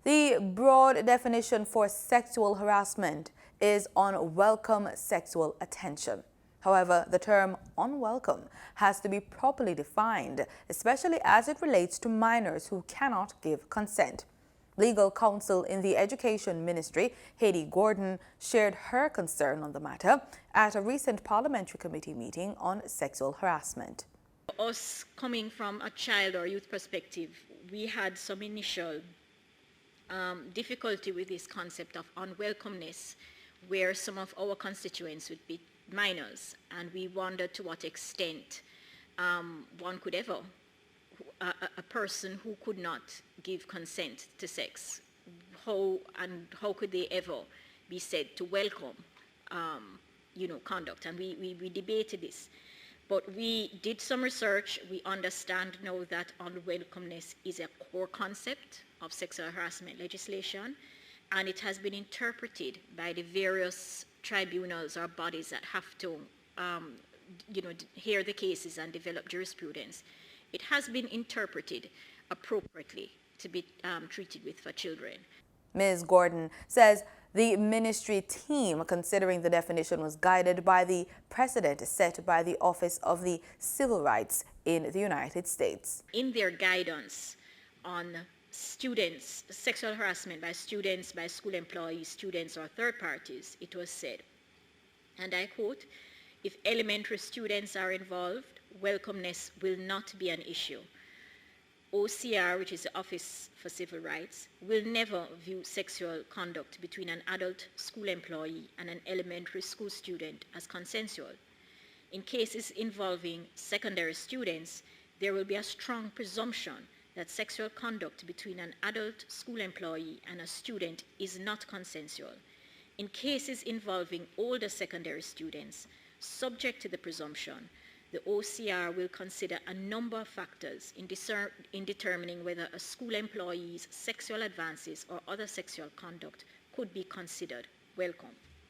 The broad definition for sexual harassment is unwelcome sexual attention. However, the term unwelcome has to be properly defined, especially as it relates to minors who cannot give consent. Legal counsel in the Education Ministry, Haiti Gordon, shared her concern on the matter at a recent parliamentary committee meeting on sexual harassment. Us coming from a child or youth perspective, we had some initial difficulty with this concept of unwelcomeness, where some of our constituents would be minors, and we wondered to what extent one could ever, a person who could not give consent to sex, how could they ever be said to welcome, conduct? And we debated this. But we did some research. We understand now that unwelcomeness is a core concept of sexual harassment legislation, and it has been interpreted by the various tribunals or bodies that have to, hear the cases and develop jurisprudence. It has been interpreted appropriately to be treated with for children. Ms. Gordon says the ministry team considering the definition was guided by the precedent set by the Office of the Civil Rights in the United States. In their guidance on students, sexual harassment by students, by school employees, students, or third parties, it was said, and I quote, "If elementary students are involved, welcomeness will not be an issue. OCR, which is the Office for Civil Rights, will never view sexual conduct between an adult school employee and an elementary school student as consensual. In cases involving secondary students, there will be a strong presumption that sexual conduct between an adult school employee and a student is not consensual. In cases involving older secondary students, subject to the presumption, the OCR will consider a number of factors in determining whether a school employee's sexual advances or other sexual conduct could be considered welcome."